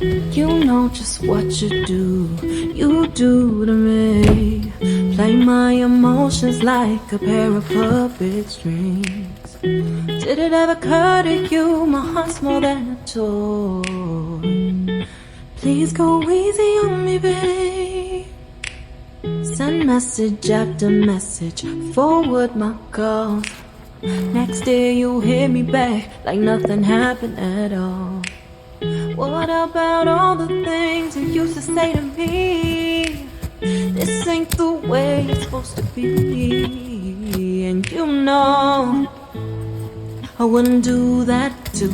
You know just what you do to me. Play my emotions like a pair of puppet strings. Did it ever occur to you my heart's more than a toy? Please go easy on me, babe. Send message after message, forward my calls. Next day you hit me back like nothing happened at all. What about all the things you used to say to me? This ain't the way it's supposed to be. And you know I wouldn't do that to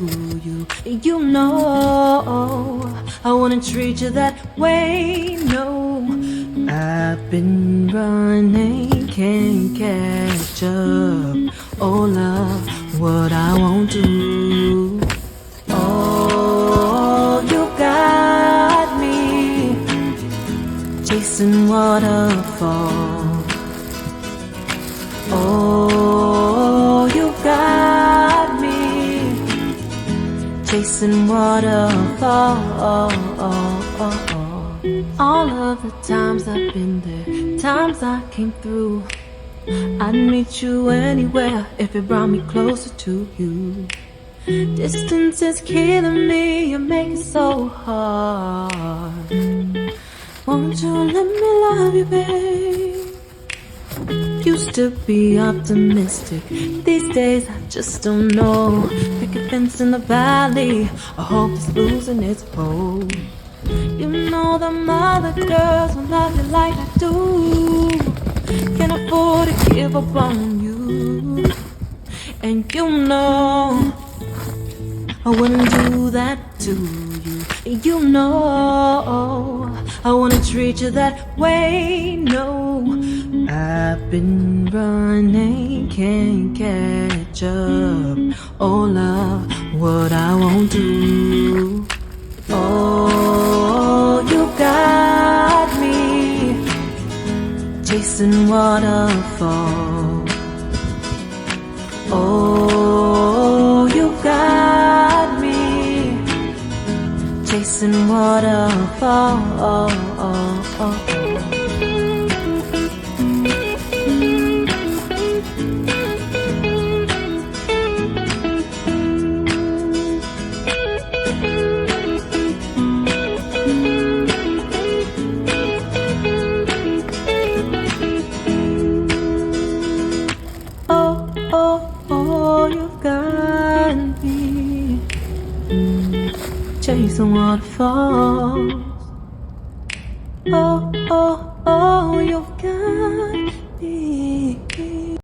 you. You know I wouldn't treat you that way, no. I've been running, can't catch up. Oh love, what I won't do. Oh, you got me chasing waterfalls. Oh, you got me chasing waterfalls. All of the times I've been there, times I came through, I'd meet you anywhere if it brought me closer to you. Distance is killing me, you make it so hard. Won't you let me love you, babe? Used to be optimistic, these days I just don't know. Pick a fence in the valley, I hope it's losing its hold. You know them other girls will love you like I do. Can't afford to give up on you. And you know I wouldn't do that to you. You know I wouldn't treat you that way, no. I've been running, can't catch up. Oh love, what I won't do. Oh, you got me chasing waterfalls. Oh, you got me chasing waterfalls. Chasing waterfalls. Oh, oh, oh, you got me.